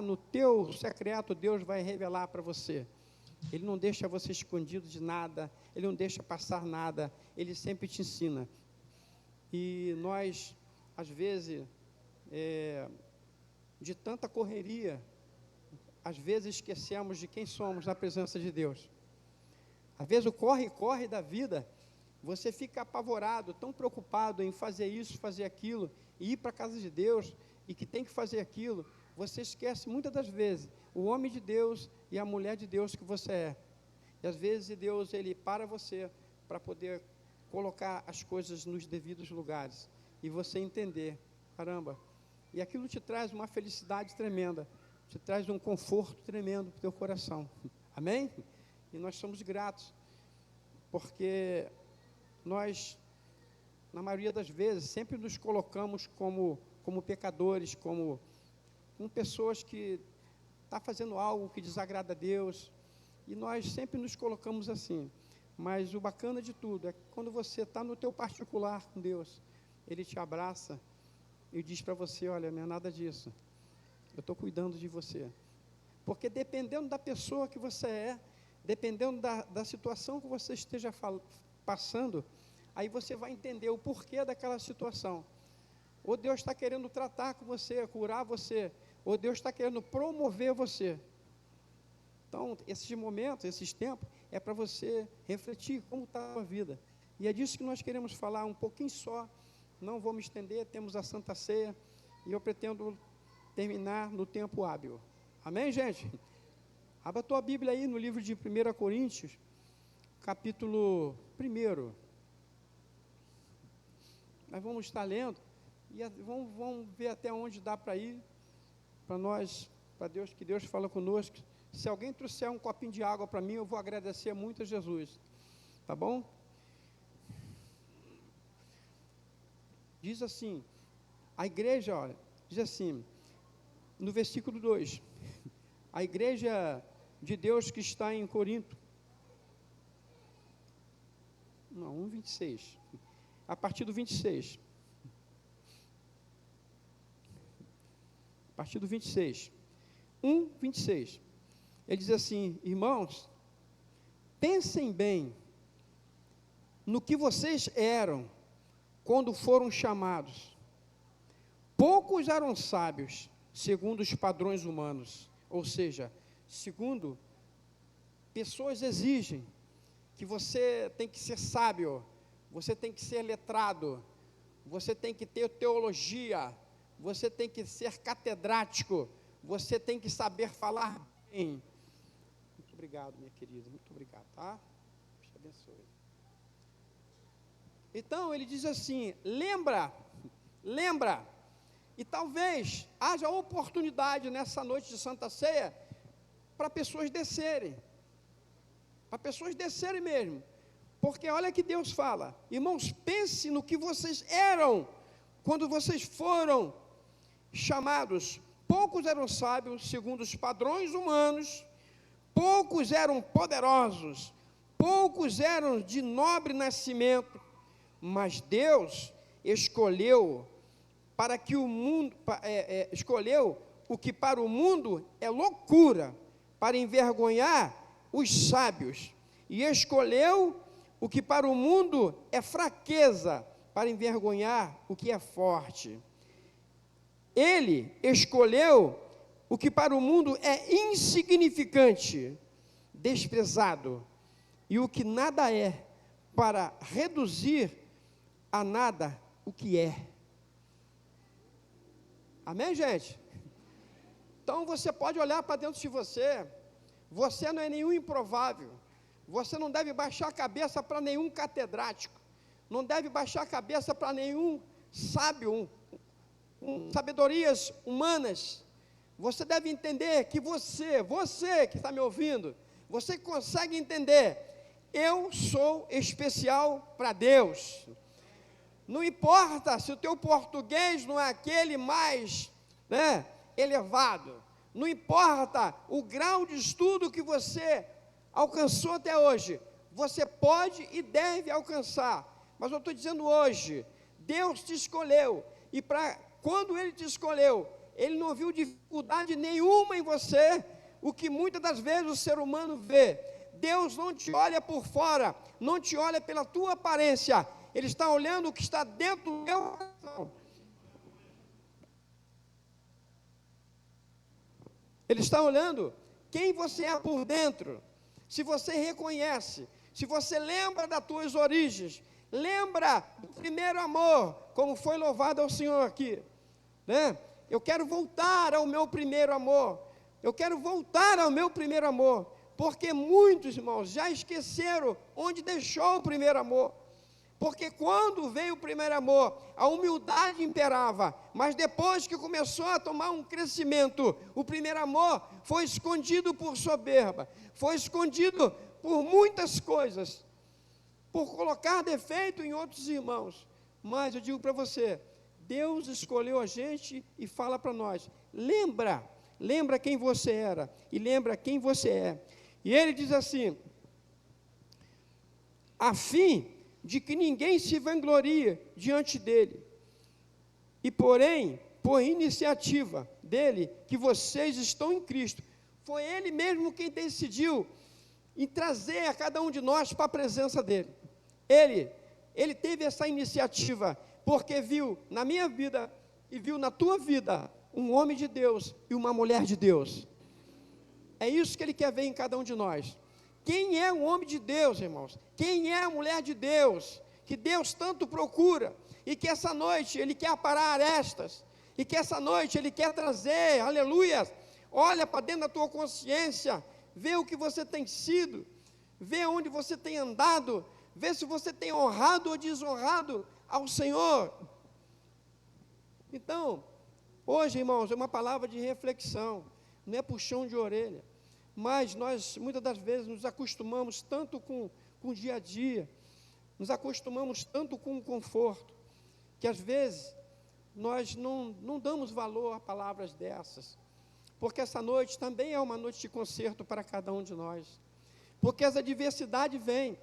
lá no teu secreto, Deus vai revelar para você. Ele não deixa você escondido de nada, Ele não deixa passar nada, Ele sempre te ensina. E nós, às vezes, de tanta correria, às vezes esquecemos de quem somos na presença de Deus. Às vezes o corre da vida, você fica apavorado, tão preocupado em fazer isso, fazer aquilo, e ir para a casa de Deus, e que tem que fazer aquilo, você esquece muitas das vezes o homem de Deus e a mulher de Deus que você é. E às vezes Deus, Ele para você para poder colocar as coisas nos devidos lugares, e você entender, caramba, e aquilo te traz uma felicidade tremenda, te traz um conforto tremendo para o teu coração, amém? E nós somos gratos, porque nós, na maioria das vezes, sempre nos colocamos como pecadores, como pessoas que estão fazendo algo que desagrada a Deus, e nós sempre nos colocamos assim. Mas o bacana de tudo é que quando você está no teu particular com Deus, Ele te abraça e diz para você, olha, não é nada disso, eu estou cuidando de você. Porque dependendo da pessoa que você é, dependendo da situação que você esteja passando, aí você vai entender o porquê daquela situação. Ou Deus está querendo tratar com você, curar você, ou Deus está querendo promover você. Então, esses momentos, esses tempos, é para você refletir como está a sua vida. E é disso que nós queremos falar um pouquinho só, não vou me estender, temos a Santa Ceia, e eu pretendo terminar no tempo hábil. Amém, gente? Abra a tua Bíblia aí no livro de 1 Coríntios, capítulo 1. Nós vamos estar lendo, e vamos ver até onde dá para ir, para nós, para Deus, que Deus fala conosco. Se alguém trouxer um copinho de água para mim, eu vou agradecer muito a Jesus, tá bom? Diz assim, a igreja, olha, diz assim, no versículo 2, a igreja de Deus que está em Corinto, não, 1:26, a partir do 26, a partir do 26, 1:26, ele diz assim, irmãos, pensem bem no que vocês eram quando foram chamados. Poucos eram sábios, segundo os padrões humanos, ou seja, segundo, pessoas exigem que você tem que ser sábio, você tem que ser letrado, você tem que ter teologia, você tem que ser catedrático, você tem que saber falar bem. Muito obrigado, minha querida, muito obrigado, tá? Deus te abençoe. Então, ele diz assim, lembra, e talvez haja oportunidade nessa noite de Santa Ceia, para pessoas descerem mesmo, porque olha que Deus fala, irmãos, pense no que vocês eram, quando vocês foram chamados. Poucos eram sábios, segundo os padrões humanos, poucos eram poderosos, poucos eram de nobre nascimento, mas Deus escolheu para que o mundo, escolheu o que para o mundo é loucura, para envergonhar os sábios, e escolheu o que para o mundo é fraqueza, para envergonhar o que é forte. Ele escolheu o que para o mundo é insignificante, desprezado, e o que nada é, para reduzir a nada o que é. Amém, gente? Então você pode olhar para dentro de você, você não é nenhum improvável, você não deve baixar a cabeça para nenhum catedrático, não deve baixar a cabeça para nenhum sábio, sabedorias humanas. Você deve entender que você que está me ouvindo, você consegue entender, eu sou especial para Deus. Não importa se o teu português não é aquele mais, elevado, não importa o grau de estudo que você alcançou até hoje, você pode e deve alcançar, mas eu estou dizendo hoje, Deus te escolheu, e quando Ele te escolheu, ele não viu dificuldade nenhuma em você, o que muitas das vezes o ser humano vê. Deus não te olha por fora, não te olha pela tua aparência, Ele está olhando o que está dentro do teu coração. Ele está olhando quem você é por dentro. Se você reconhece, se você lembra das tuas origens, lembra do primeiro amor, como foi louvado ao Senhor aqui, né? Eu quero voltar ao meu primeiro amor, eu quero voltar ao meu primeiro amor, porque muitos, irmãos, já esqueceram onde deixou o primeiro amor, porque quando veio o primeiro amor, a humildade imperava, mas depois que começou a tomar um crescimento, o primeiro amor foi escondido por soberba, foi escondido por muitas coisas, por colocar defeito em outros irmãos. Mas eu digo para você, Deus escolheu a gente e fala para nós, lembra quem você era, e lembra quem você é. E ele diz assim, a fim de que ninguém se vanglorie diante dele, e porém, por iniciativa dele, que vocês estão em Cristo. Foi ele mesmo quem decidiu em trazer a cada um de nós para a presença dele. Ele teve essa iniciativa, porque viu na minha vida e viu na tua vida um homem de Deus e uma mulher de Deus. É isso que ele quer ver em cada um de nós. Quem é o homem de Deus, irmãos? Quem é a mulher de Deus? Que Deus tanto procura, e que essa noite Ele quer aparar arestas, e que essa noite Ele quer trazer, aleluia, olha para dentro da tua consciência, vê o que você tem sido, vê onde você tem andado, vê se você tem honrado ou desonrado ao Senhor. Então, hoje, irmãos, é uma palavra de reflexão, não é puxão de orelha, mas nós, muitas das vezes, nos acostumamos tanto com o dia a dia, nos acostumamos tanto com o conforto, que às vezes nós não damos valor a palavras dessas, porque essa noite também é uma noite de conserto para cada um de nós, porque as adversidades vêm,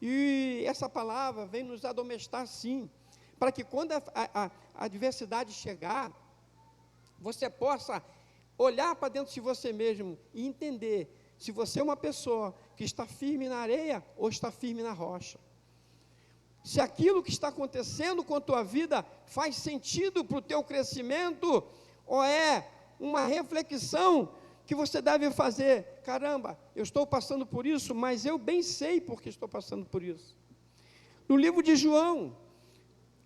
e essa palavra vem nos admoestar sim, para que quando a adversidade chegar, você possa olhar para dentro de você mesmo e entender se você é uma pessoa que está firme na areia ou está firme na rocha. Se aquilo que está acontecendo com a tua vida faz sentido para o teu crescimento, ou é uma reflexão que você deve fazer. Caramba, eu estou passando por isso, mas eu bem sei porque estou passando por isso. No livro de João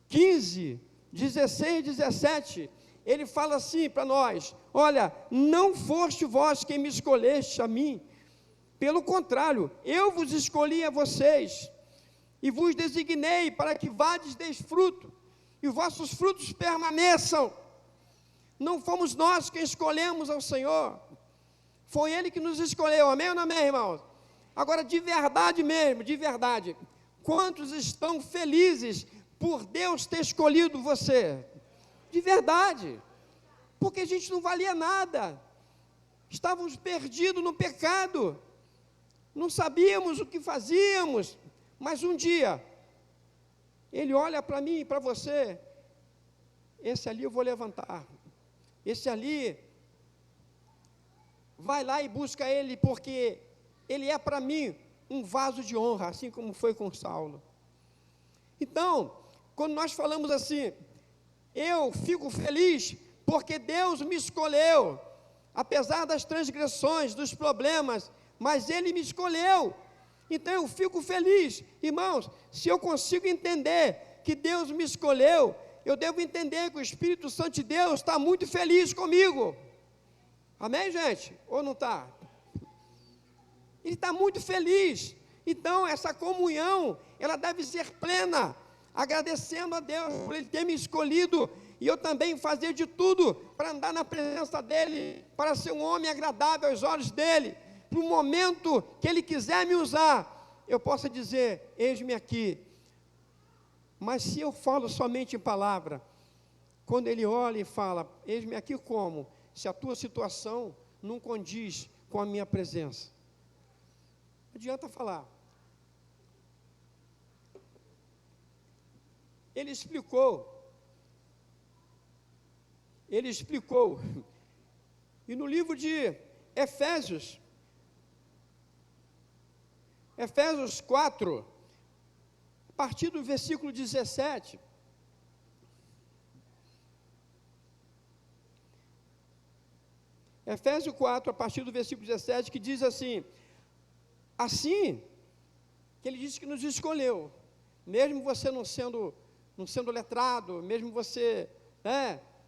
15, 16, 17, ele fala assim para nós, olha, não foste vós quem me escolheste a mim, pelo contrário, eu vos escolhi a vocês, e vos designei para que vades deis fruto, e os vossos frutos permaneçam. Não fomos nós quem escolhemos ao Senhor, foi Ele que nos escolheu, amém ou não amém, irmãos? Agora, de verdade mesmo, de verdade, quantos estão felizes por Deus ter escolhido você? De verdade, porque a gente não valia nada, estávamos perdidos no pecado, não sabíamos o que fazíamos, mas um dia, Ele olha para mim e para você, esse ali eu vou levantar, esse ali, vai lá e busca ele, porque ele é para mim um vaso de honra, assim como foi com Saulo. Então, quando nós falamos assim, eu fico feliz, porque Deus me escolheu, apesar das transgressões, dos problemas, mas Ele me escolheu, então eu fico feliz. Irmãos, se eu consigo entender que Deus me escolheu, eu devo entender que o Espírito Santo de Deus está muito feliz comigo, amém, gente? Ou não está? Ele está muito feliz, então essa comunhão, ela deve ser plena, agradecendo a Deus por Ele ter me escolhido, e eu também fazer de tudo para andar na presença dEle, para ser um homem agradável aos olhos dEle, para o momento que Ele quiser me usar, eu possa dizer, eis-me aqui. Mas se eu falo somente em palavra, quando Ele olha e fala, eis-me aqui como? Se a tua situação não condiz com a minha presença, não adianta falar. Ele explicou ele explicou. E no livro de Efésios 4, a partir do versículo 17, Efésios 4, a partir do versículo 17, que diz assim, que ele disse que nos escolheu, mesmo você não sendo letrado, mesmo você,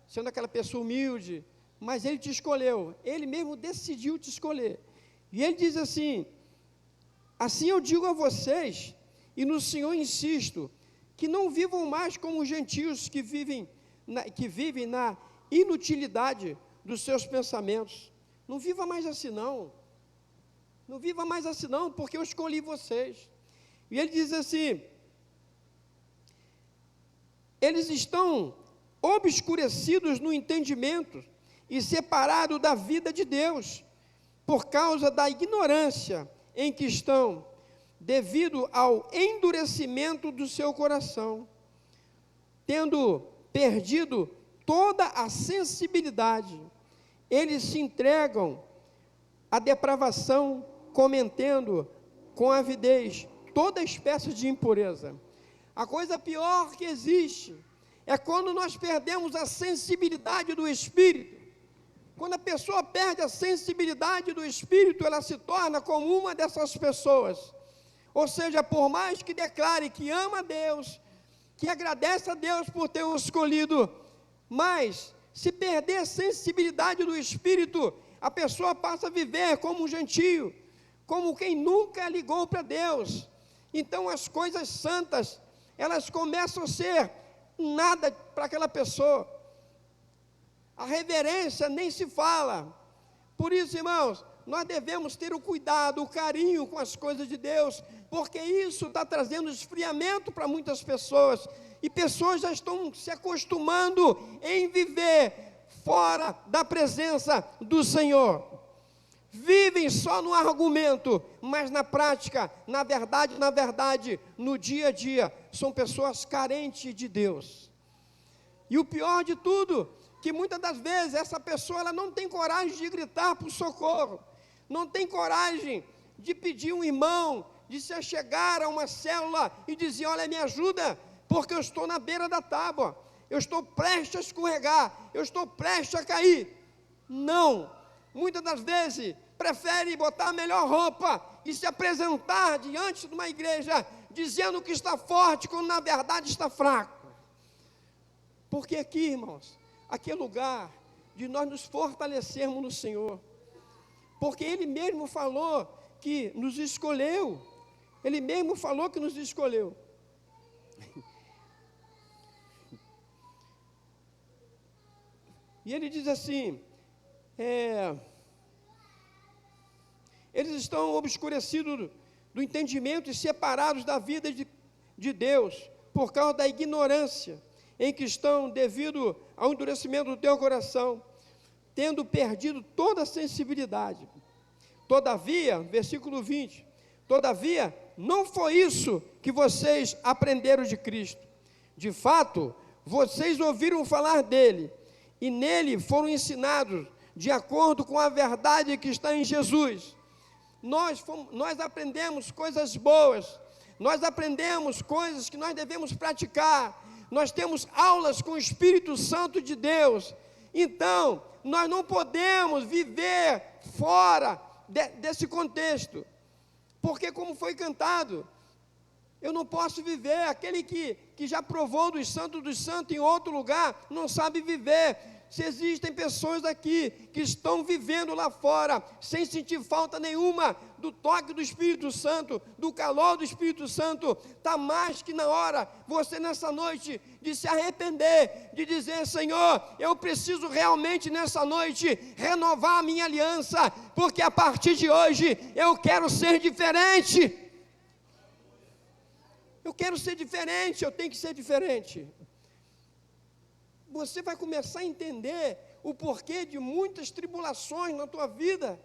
sendo aquela pessoa humilde, mas ele te escolheu, ele mesmo decidiu te escolher, e ele diz assim eu digo a vocês, e no Senhor insisto, que não vivam mais como os gentios que vivem na inutilidade dos seus pensamentos. Não viva mais assim não, porque eu escolhi vocês. E ele diz assim, eles estão obscurecidos no entendimento e separados da vida de Deus, por causa da ignorância em que estão, devido ao endurecimento do seu coração, tendo perdido toda a sensibilidade, eles se entregam à depravação, cometendo com avidez toda espécie de impureza. A coisa pior que existe é quando nós perdemos a sensibilidade do Espírito. Quando a pessoa perde a sensibilidade do Espírito, ela se torna como uma dessas pessoas. Ou seja, por mais que declare que ama a Deus, que agradece a Deus por ter o escolhido, mas se perder a sensibilidade do Espírito, a pessoa passa a viver como um gentio, como quem nunca ligou para Deus. Então as coisas santas, elas começam a ser nada para aquela pessoa. A reverência nem se fala. Por isso, irmãos, nós devemos ter o cuidado, o carinho com as coisas de Deus, porque isso está trazendo esfriamento para muitas pessoas, e pessoas já estão se acostumando em viver fora da presença do Senhor. Vivem só no argumento, mas na prática, na verdade, no dia a dia, são pessoas carentes de Deus. E o pior de tudo, que muitas das vezes essa pessoa ela não tem coragem de gritar por socorro, não tem coragem de pedir um irmão, de se achegar a uma célula e dizer, olha, me ajuda, porque eu estou na beira da tábua, eu estou prestes a escorregar, eu estou prestes a cair. Não, muitas das vezes prefere botar a melhor roupa e se apresentar diante de uma igreja, dizendo que está forte, quando na verdade está fraco. Porque aqui, irmãos, aqui é lugar de nós nos fortalecermos no Senhor, porque Ele mesmo falou que nos escolheu, Ele mesmo falou que nos escolheu. E Ele diz assim, eles estão obscurecidos do entendimento e separados da vida de Deus, por causa da ignorância em que estão, devido ao endurecimento do teu coração, tendo perdido toda a sensibilidade. Todavia, versículo 20, todavia, não foi isso que vocês aprenderam de Cristo. De fato, vocês ouviram falar dele, e nele foram ensinados, de acordo com a verdade que está em Jesus. Nós aprendemos coisas boas, nós aprendemos coisas que nós devemos praticar, nós temos aulas com o Espírito Santo de Deus. Então, nós não podemos viver fora desse contexto, porque como foi cantado, eu não posso viver, aquele que já provou dos santos em outro lugar, não sabe viver. Se existem pessoas aqui que estão vivendo lá fora, sem sentir falta nenhuma do toque do Espírito Santo, do calor do Espírito Santo, está mais que na hora, você nessa noite, de se arrepender, de dizer, Senhor, eu preciso realmente nessa noite, renovar a minha aliança, porque a partir de hoje, eu quero ser diferente. Eu quero ser diferente, eu tenho que ser diferente. Você vai começar a entender o porquê de muitas tribulações na tua vida.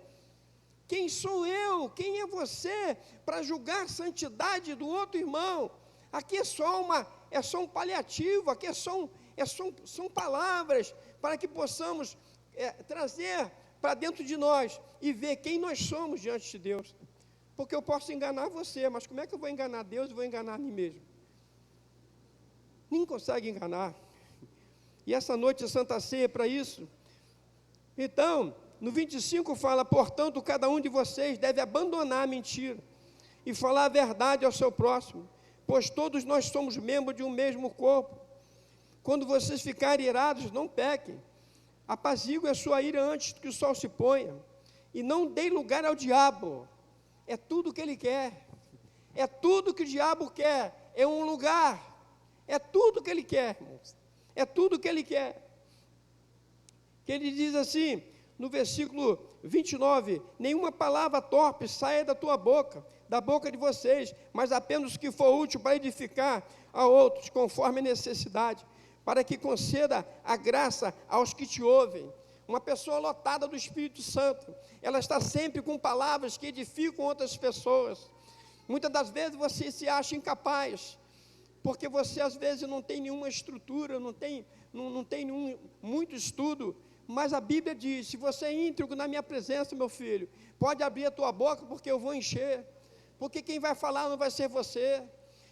Quem sou eu? Quem é você para julgar a santidade do outro irmão? Aqui é só um paliativo, aqui São palavras para que possamos trazer para dentro de nós e ver quem nós somos diante de Deus. Porque eu posso enganar você, mas como é que eu vou enganar Deus e vou enganar a mim mesmo? Ninguém consegue enganar. E essa noite a Santa Ceia é para isso. Então, no 25 fala: portanto, cada um de vocês deve abandonar a mentira e falar a verdade ao seu próximo, pois todos nós somos membros de um mesmo corpo. Quando vocês ficarem irados, não pequem. Apazigue a sua ira antes que o sol se ponha, e não dê lugar ao diabo. É tudo que ele quer. É tudo que o diabo quer. É um lugar. É tudo que ele quer, irmãos. É tudo que ele quer. Que ele diz assim, no versículo 29, nenhuma palavra torpe saia da tua boca, da boca de vocês, mas apenas o que for útil para edificar a outros, conforme a necessidade, para que conceda a graça aos que te ouvem. Uma pessoa lotada do Espírito Santo, ela está sempre com palavras que edificam outras pessoas. Muitas das vezes você se acha incapaz, porque você às vezes não tem nenhuma estrutura, não tem muito estudo, mas a Bíblia diz: se você é íntegro na minha presença, meu filho, pode abrir a tua boca, porque eu vou encher, porque quem vai falar não vai ser você.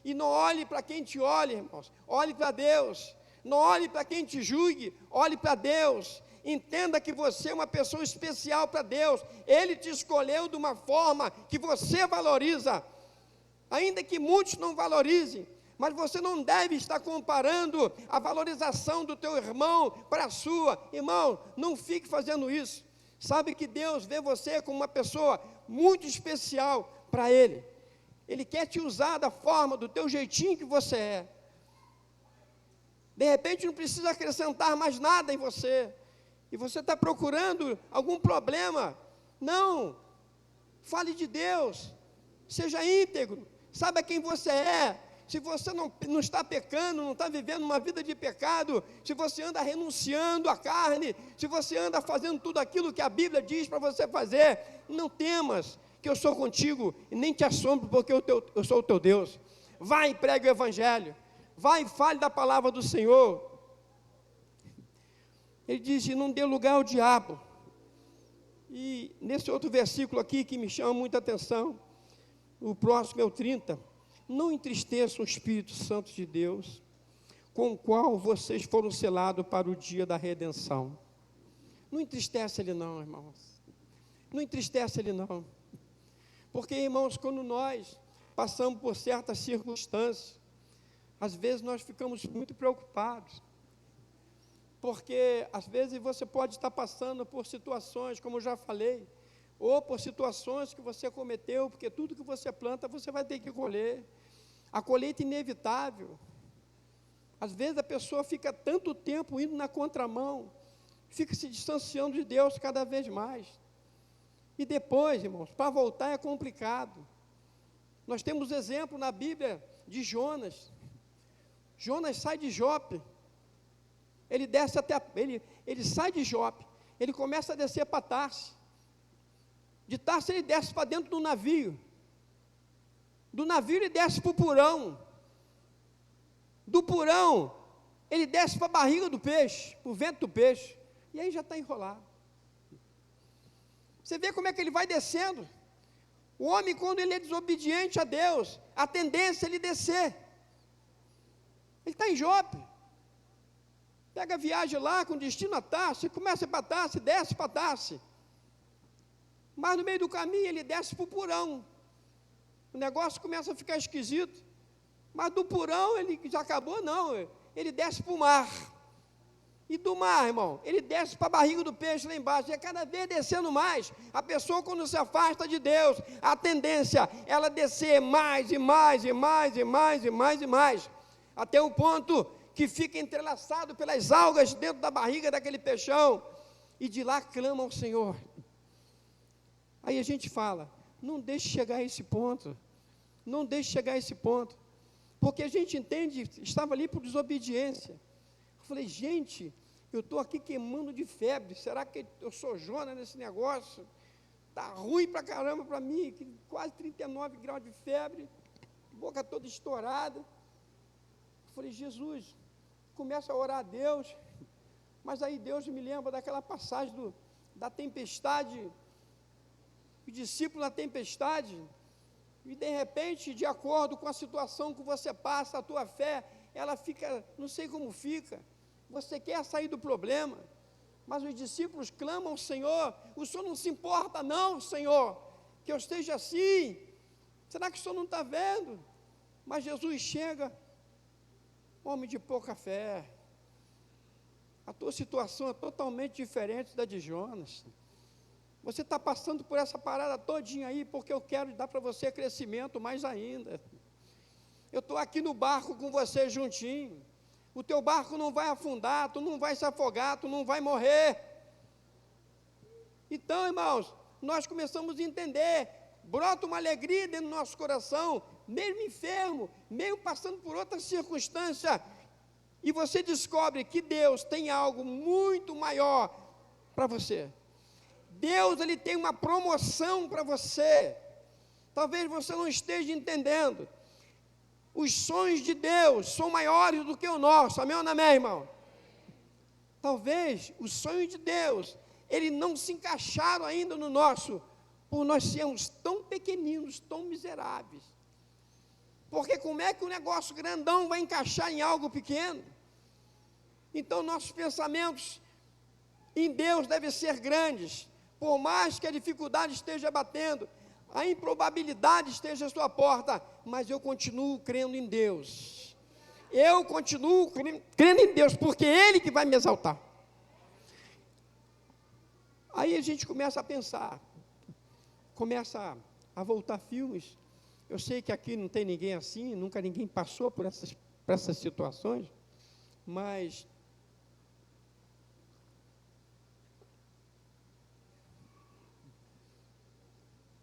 E não olhe para quem te olha, irmãos, olhe para Deus. Não olhe para quem te julgue, olhe para Deus. Entenda que você é uma pessoa especial para Deus. Ele te escolheu de uma forma que você valoriza, ainda que muitos não valorizem. Mas você não deve estar comparando a valorização do teu irmão para a sua. Irmão, não fique fazendo isso. Sabe que Deus vê você como uma pessoa muito especial para Ele. Ele quer te usar da forma, do teu jeitinho que você é. De repente não precisa acrescentar mais nada em você. E você está procurando algum problema. Não. Fale de Deus. Seja íntegro. Saiba quem você é. Se você não está pecando, não está vivendo uma vida de pecado, se você anda renunciando à carne, se você anda fazendo tudo aquilo que a Bíblia diz para você fazer, não temas, que eu sou contigo, e nem te assombro, porque eu sou o teu Deus. Vai e pregue o Evangelho, vai e fale da palavra do Senhor. Ele diz: não dê lugar ao diabo. E nesse outro versículo aqui, que me chama muita atenção, o próximo é o 30, não entristeçam o Espírito Santo de Deus, com o qual vocês foram selados para o dia da redenção. Não entristece ele não, irmãos. Não entristece ele não. Porque, irmãos, quando nós passamos por certas circunstâncias, às vezes nós ficamos muito preocupados. Porque, às vezes, você pode estar passando por situações, como eu já falei, ou por situações que você cometeu, porque tudo que você planta, você vai ter que colher. A colheita é inevitável. Às vezes a pessoa fica tanto tempo indo na contramão, fica se distanciando de Deus cada vez mais. E depois, irmãos, para voltar é complicado. Nós temos exemplo na Bíblia de Jonas. Jonas sai de Jope. Ele desce ele sai de Jope. Ele começa a descer para Tarse. De Tarse ele desce para dentro do navio. Do navio ele desce para o porão. Do porão ele desce para a barriga do peixe, para o ventre do peixe. E aí já está enrolado. Você vê como é que ele vai descendo. O homem, quando ele é desobediente a Deus, a tendência é ele descer. Ele está em Jope. Pega a viagem lá com destino a Tarse, começa para Tarse, desce para Tarse. Mas no meio do caminho ele desce para o porão. O negócio começa a ficar esquisito. Mas do porão ele já acabou, não. Ele desce para o mar. E do mar, irmão, ele desce para a barriga do peixe lá embaixo. E é cada vez descendo mais. A pessoa, quando se afasta de Deus, a tendência é ela descer mais e mais e mais e mais e mais e mais. Até o ponto que fica entrelaçado pelas algas dentro da barriga daquele peixão. E de lá clama ao Senhor. Aí a gente fala: não deixe chegar a esse ponto. Não deixe chegar a esse ponto. Porque a gente entende, estava ali por desobediência. Eu falei: gente, eu estou aqui queimando de febre. Será que eu sou Jonas nesse negócio? Está ruim para caramba para mim. Quase 39 graus de febre. Boca toda estourada. Eu falei: Jesus, começo a orar a Deus, mas aí Deus me lembra daquela passagem da tempestade, o discípulo na tempestade, e de repente, de acordo com a situação que você passa, a tua fé, ela fica, não sei como fica, você quer sair do problema, mas os discípulos clamam ao Senhor, o Senhor não se importa não, Senhor, que eu esteja assim, será que o Senhor não está vendo? Mas Jesus chega, homem de pouca fé, a tua situação é totalmente diferente da de Jonas, você está passando por essa parada todinha aí, porque eu quero dar para você crescimento mais ainda, eu estou aqui no barco com você juntinho, o teu barco não vai afundar, tu não vai se afogar, tu não vai morrer. Então, irmãos, nós começamos a entender, brota uma alegria dentro do nosso coração, mesmo enfermo, mesmo passando por outra circunstância, e você descobre que Deus tem algo muito maior para você. Deus, Ele tem uma promoção para você. Talvez você não esteja entendendo. Os sonhos de Deus são maiores do que o nosso, amém ou não amém, irmão? Talvez os sonhos de Deus, eles não se encaixaram ainda no nosso, por nós sermos tão pequeninos, tão miseráveis. Porque como é que um negócio grandão vai encaixar em algo pequeno? Então nossos pensamentos em Deus devem ser grandes, por mais que a dificuldade esteja batendo, a improbabilidade esteja à sua porta, mas eu continuo crendo em Deus. Eu continuo crendo em Deus, porque é Ele que vai me exaltar. Aí a gente começa a pensar, começa a voltar filmes. Eu sei que aqui não tem ninguém assim, nunca ninguém passou por essas situações, mas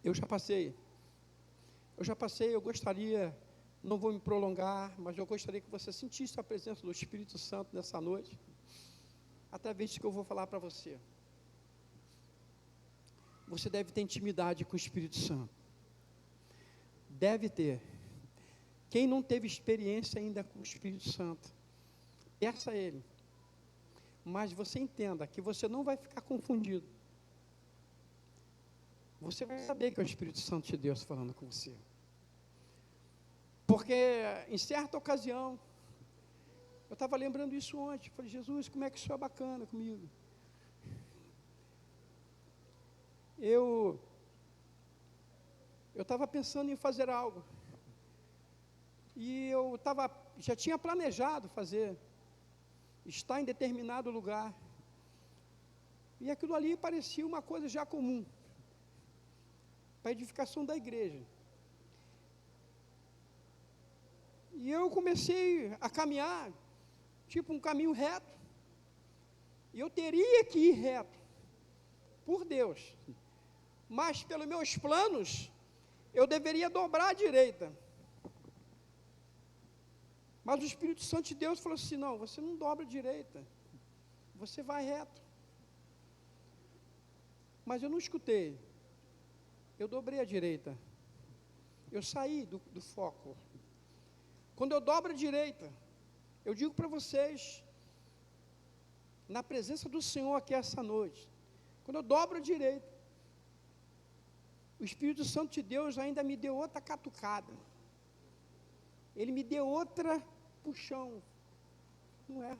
eu já passei, eu gostaria, não vou me prolongar, mas eu gostaria que você sentisse a presença do Espírito Santo nessa noite, através do que eu vou falar para você. Você deve ter intimidade com o Espírito Santo, deve ter. Quem não teve experiência ainda com o Espírito Santo, peça a Ele, mas você entenda que você não vai ficar confundido. Você vai saber que é o Espírito Santo de Deus falando com você. Porque em certa ocasião, eu estava lembrando isso ontem, falei, Jesus, como é que isso é bacana comigo? Eu estava pensando em fazer algo, e já tinha planejado fazer, estar em determinado lugar, e aquilo ali parecia uma coisa já comum, para a edificação da igreja. E eu comecei a caminhar, tipo um caminho reto, e eu teria que ir reto, por Deus, mas pelos meus planos, eu deveria dobrar à direita, mas o Espírito Santo de Deus falou assim, não, você não dobra à direita, você vai reto, mas eu não escutei, eu dobrei à direita, eu saí do foco. Quando eu dobro à direita, eu digo para vocês, na presença do Senhor aqui essa noite, quando eu dobro à direita, o Espírito Santo de Deus ainda me deu outra catucada, Ele me deu outra puxão, não é?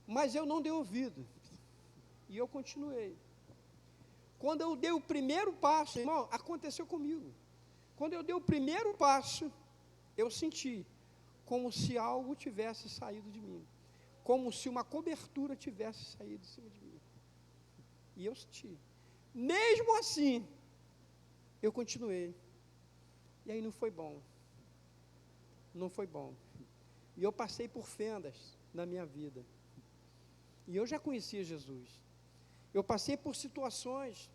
Mas eu não dei ouvido, e eu continuei. Quando eu dei o primeiro passo, irmão, aconteceu comigo. Quando eu dei o primeiro passo, eu senti como se algo tivesse saído de mim, como se uma cobertura tivesse saído de cima de mim. E eu senti. Mesmo assim, eu continuei. E aí não foi bom. Não foi bom. E eu passei por fendas na minha vida. E eu já conhecia Jesus. Eu passei por situações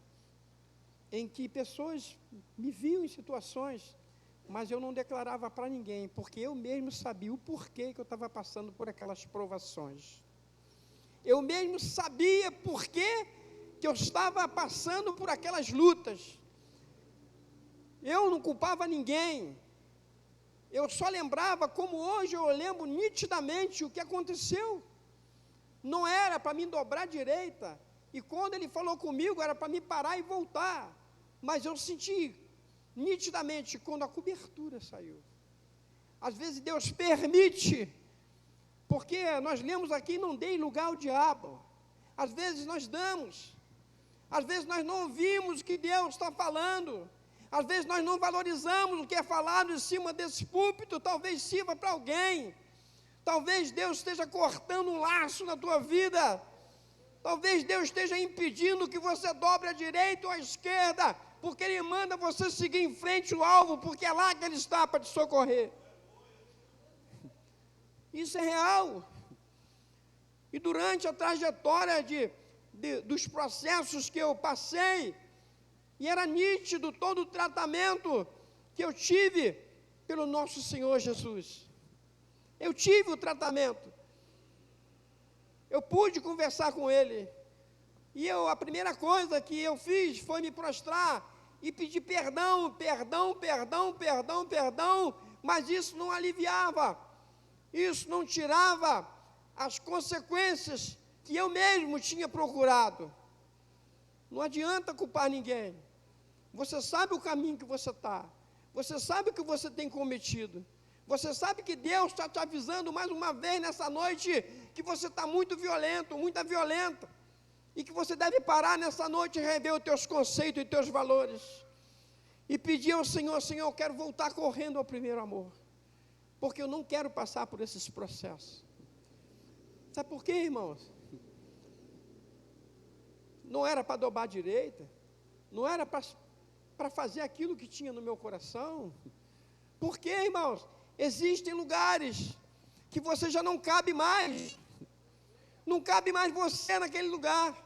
em que pessoas me viam em situações, mas eu não declarava para ninguém, porque eu mesmo sabia o porquê que eu estava passando por aquelas provações. Eu mesmo sabia porquê que eu estava passando por aquelas lutas. Eu não culpava ninguém. Eu só lembrava como hoje eu lembro nitidamente o que aconteceu. Não era para mim dobrar à direita, e quando ele falou comigo era para me parar e voltar, mas eu senti nitidamente quando a cobertura saiu. Às vezes Deus permite, porque nós lemos aqui, não dê lugar ao diabo. Às vezes nós damos, às vezes nós não ouvimos o que Deus está falando, às vezes nós não valorizamos o que é falado em cima desse púlpito. Talvez sirva para alguém, talvez Deus esteja cortando um laço na tua vida, talvez Deus esteja impedindo que você dobre à direita ou à esquerda, porque Ele manda você seguir em frente o alvo, porque é lá que Ele está para te socorrer. Isso é real. E durante a trajetória dos processos que eu passei, e era nítido todo o tratamento que eu tive pelo nosso Senhor Jesus. Eu tive o tratamento. Eu pude conversar com Ele. E a primeira coisa que eu fiz foi me prostrar e pedir perdão, mas isso não aliviava, isso não tirava as consequências que eu mesmo tinha procurado. Não adianta culpar ninguém. Você sabe o caminho que você está, você sabe o que você tem cometido, você sabe que Deus está te avisando mais uma vez nessa noite, que você está muito violento, muito violenta, e que você deve parar nessa noite e rever os teus conceitos e teus valores, e pedir ao Senhor: Senhor, eu quero voltar correndo ao primeiro amor, porque eu não quero passar por esses processos. Sabe por quê, irmãos? Não era para dobrar à direita, não era para fazer aquilo que tinha no meu coração. Por quê, irmãos? Existem lugares que você já não cabe mais, não cabe mais você naquele lugar.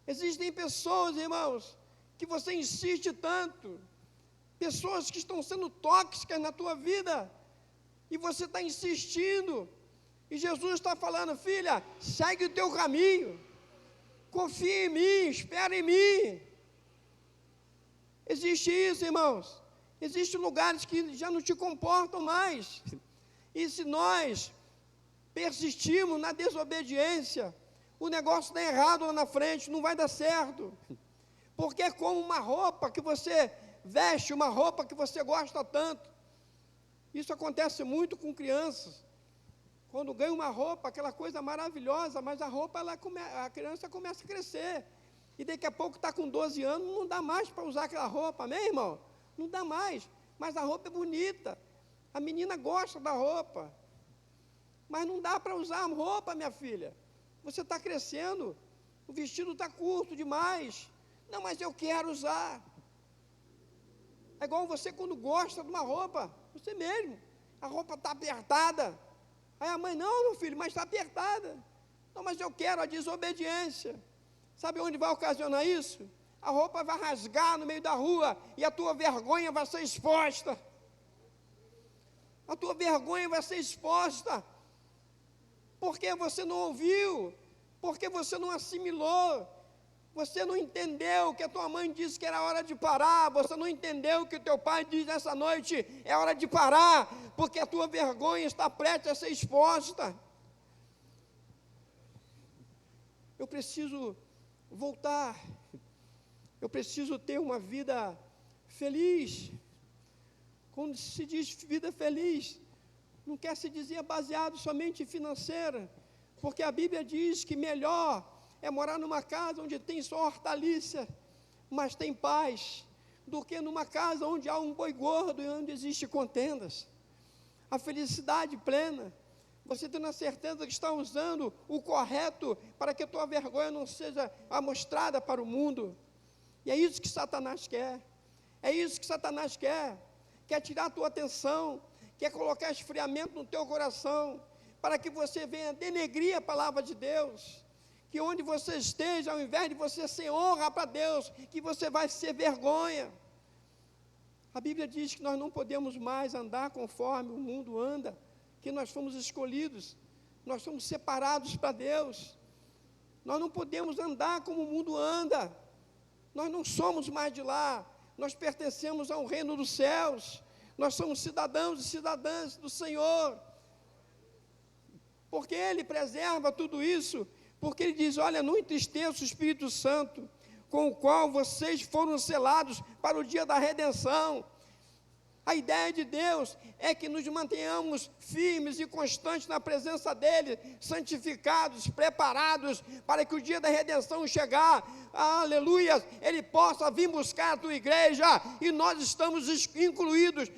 Existem pessoas, irmãos, que você insiste tanto, pessoas que estão sendo tóxicas na tua vida, e você está insistindo, e Jesus está falando: filha, segue o teu caminho, confia em mim, espera em mim. Existe isso, irmãos. Existem lugares que já não te comportam mais, e se nós persistimos na desobediência, o negócio está errado lá na frente, não vai dar certo, porque é como uma roupa que você veste, uma roupa que você gosta tanto. Isso acontece muito com crianças, quando ganha uma roupa, aquela coisa maravilhosa, mas a roupa, a criança começa a crescer, e daqui a pouco está com 12 anos, não dá mais para usar aquela roupa, amém, irmão? Não dá mais, mas a roupa é bonita, a menina gosta da roupa, mas não dá para usar a roupa, minha filha, você está crescendo, o vestido está curto demais. Não, mas eu quero usar. É igual você quando gosta de uma roupa, você mesmo, a roupa está apertada, aí a mãe: não, meu filho, mas está apertada. Não, mas eu quero. A desobediência, sabe onde vai ocasionar isso? A roupa vai rasgar no meio da rua, e a tua vergonha vai ser exposta, a tua vergonha vai ser exposta, porque você não ouviu, porque você não assimilou, você não entendeu que a tua mãe disse que era hora de parar, você não entendeu que o teu pai diz nessa noite: é hora de parar, porque a tua vergonha está prestes a ser exposta. Eu preciso voltar, eu preciso ter uma vida feliz. Quando se diz vida feliz, não quer se dizer baseado somente em financeira, porque a Bíblia diz que melhor é morar numa casa onde tem só hortaliça, mas tem paz, do que numa casa onde há um boi gordo e onde existe contendas. A felicidade plena, você tendo a certeza que está usando o correto para que a tua vergonha não seja amostrada para o mundo. E é isso que Satanás quer, é isso que Satanás quer tirar a tua atenção, quer colocar esfriamento no teu coração, para que você venha denegrir a palavra de Deus, que onde você esteja, ao invés de você ser honra para Deus, que você vai ser vergonha. A Bíblia diz que nós não podemos mais andar conforme o mundo anda, que nós fomos escolhidos, nós somos separados para Deus, nós não podemos andar como o mundo anda, nós não somos mais de lá, nós pertencemos ao reino dos céus, nós somos cidadãos e cidadãs do Senhor. Porque Ele preserva tudo isso, porque Ele diz, olha, não entristeça o Espírito Santo, com o qual vocês foram selados para o dia da redenção. A ideia de Deus é que nos mantenhamos firmes e constantes na presença dEle, santificados, preparados, para que o dia da redenção chegar, aleluia, Ele possa vir buscar a tua igreja, e nós estamos incluídos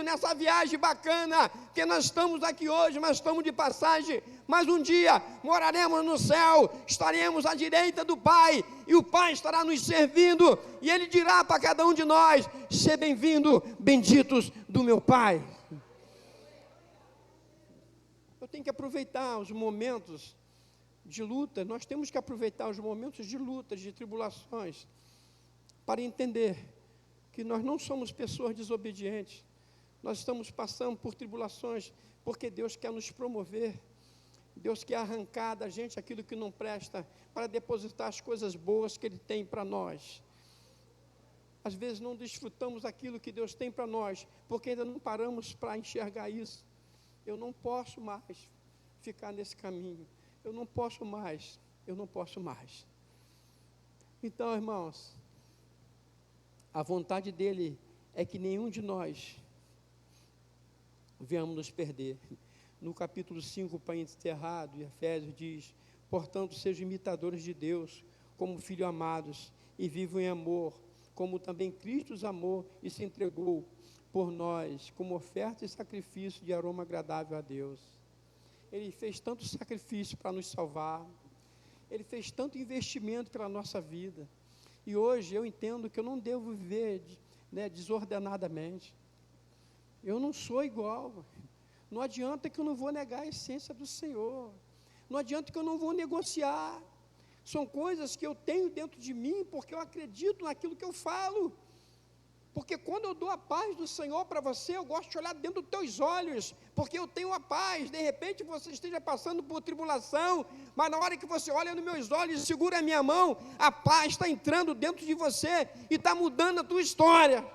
nessa viagem bacana, que nós estamos aqui hoje, mas estamos de passagem, mas um dia moraremos no céu, estaremos à direita do Pai, e o Pai estará nos servindo, e Ele dirá para cada um de nós, seja bem-vindo, benditos do meu Pai. Eu tenho que aproveitar os momentos de luta, nós temos que aproveitar os momentos de lutas, de tribulações, para entender que nós não somos pessoas desobedientes, nós estamos passando por tribulações, porque Deus quer nos promover, Deus quer arrancar da gente aquilo que não presta, para depositar as coisas boas que Ele tem para nós. Às vezes não desfrutamos aquilo que Deus tem para nós, porque ainda não paramos para enxergar isso. Eu não posso mais ficar nesse caminho, eu não posso mais. Então, irmãos, a vontade dEle é que nenhum de nós venhamos nos perder. No capítulo 5, para encerrar, de Efésios, diz, portanto, sejam imitadores de Deus, como filhos amados, e vivam em amor, como também Cristo os amou e se entregou por nós, como oferta e sacrifício de aroma agradável a Deus. Ele fez tanto sacrifício para nos salvar, Ele fez tanto investimento pela nossa vida, e hoje eu entendo que eu não devo viver desordenadamente. Eu não sou igual. Não adianta que eu não vou negar a essência do Senhor. Não adianta que eu não vou negociar. São coisas que eu tenho dentro de mim, porque eu acredito naquilo que eu falo. Porque quando eu dou a paz do Senhor para você, eu gosto de olhar dentro dos teus olhos, porque eu tenho a paz. De repente você esteja passando por tribulação, mas na hora que você olha nos meus olhos e segura a minha mão, a paz está entrando dentro de você e está mudando a tua história.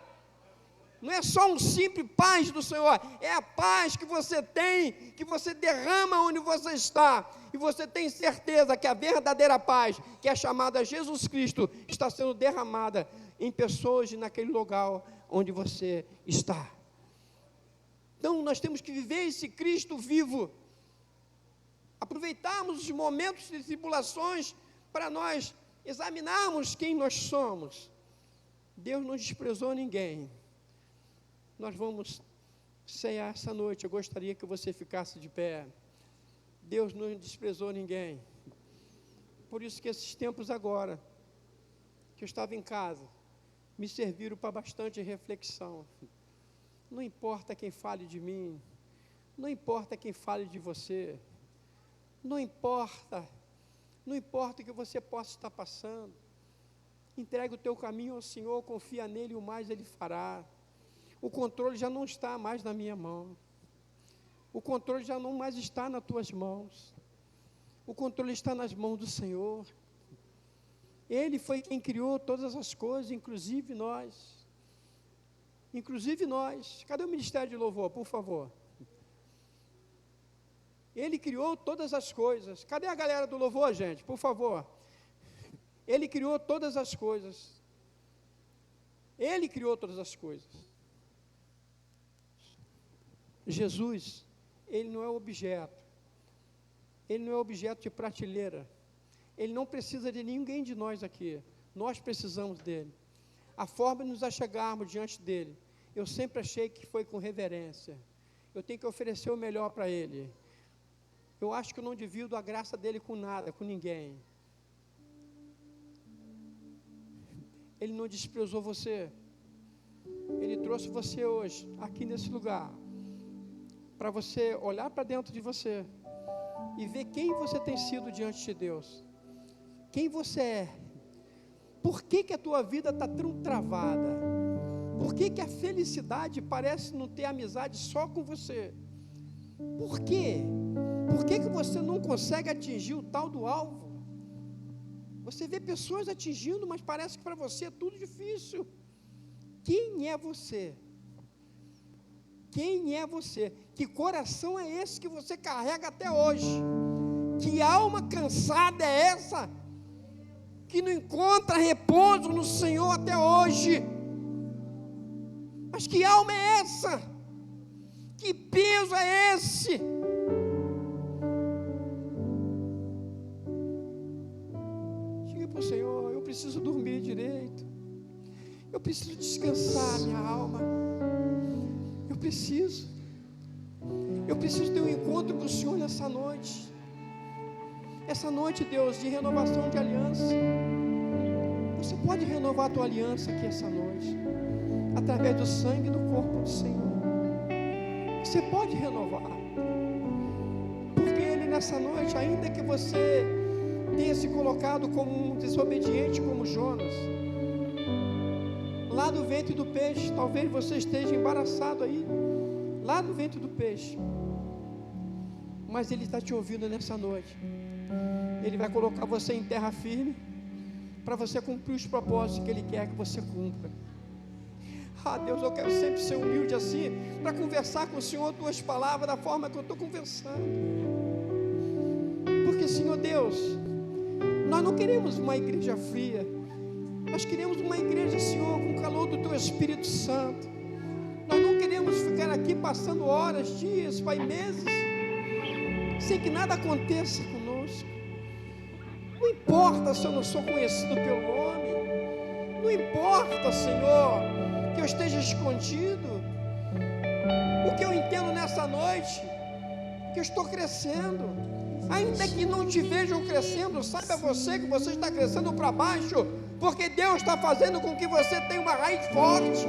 Não é só um simples paz do Senhor, é a paz que você tem, que você derrama onde você está, e você tem certeza que a verdadeira paz, que é chamada Jesus Cristo, está sendo derramada em pessoas e naquele lugar onde você está. Então nós temos que viver esse Cristo vivo, aproveitarmos os momentos de tribulações para nós examinarmos quem nós somos. Deus não desprezou ninguém. Nós vamos ceiar essa noite, eu gostaria que você ficasse de pé. Deus não desprezou ninguém. Por isso que esses tempos agora, que eu estava em casa, me serviram para bastante reflexão. Não importa quem fale de mim, não importa quem fale de você, não importa o que você possa estar passando. Entregue o teu caminho ao Senhor, confia nele, o mais Ele fará. O controle já não está mais na minha mão. O controle já não mais está nas tuas mãos. O controle está nas mãos do Senhor. Ele foi quem criou todas as coisas, inclusive nós. Inclusive nós. Cadê o Ministério de Louvor, por favor? Ele criou todas as coisas. Cadê a galera do louvor, gente? Por favor. Ele criou todas as coisas. Ele criou todas as coisas. Jesus, Ele não é objeto. Ele não é objeto de prateleira. Ele não precisa de ninguém de nós aqui. Nós precisamos dEle. A forma de nos achegarmos diante dEle, eu sempre achei que foi com reverência. Eu tenho que oferecer o melhor para Ele. Eu acho que eu não divido a graça dEle com nada, com ninguém. Ele não desprezou você. Ele trouxe você hoje, aqui nesse lugar, para você olhar para dentro de você e ver quem você tem sido diante de Deus. Quem você é. Por que a tua vida está tão travada? Por que a felicidade parece não ter amizade só com você? Por quê? Por que você não consegue atingir o tal do alvo? Você vê pessoas atingindo, mas parece que para você é tudo difícil. Quem é você? quem é você? Que coração é esse que você carrega até hoje? Que alma cansada é essa? Que não encontra repouso no Senhor até hoje? Mas que alma é essa? Que peso é esse? Diga para o Senhor: eu preciso dormir direito, eu preciso descansar minha alma, eu preciso ter um encontro com o Senhor nessa noite. Essa noite, Deus, de renovação de aliança. Você pode renovar a tua aliança aqui essa noite, através do sangue e do corpo do Senhor. Você pode renovar, porque Ele nessa noite, ainda que você tenha se colocado como um desobediente, como Jonas, lá do ventre do peixe, talvez você esteja embaraçado aí, lá do ventre do peixe, mas Ele está te ouvindo nessa noite. Ele vai colocar você em terra firme, para você cumprir os propósitos que Ele quer que você cumpra. Ah, Deus, eu quero sempre ser humilde assim, para conversar com o Senhor tuas palavras da forma que eu estou conversando. Porque, Senhor Deus, nós não queremos uma igreja fria, nós queremos uma igreja, Senhor, com o calor do Teu Espírito Santo. Nós não queremos ficar aqui passando horas, dias, Pai, meses, sem que nada aconteça conosco. Não importa se eu não sou conhecido pelo nome, não importa, Senhor, que eu esteja escondido. O que eu entendo nessa noite, que eu estou crescendo, ainda que não te vejam crescendo, saiba você que você está crescendo para baixo, porque Deus está fazendo com que você tenha uma raiz forte,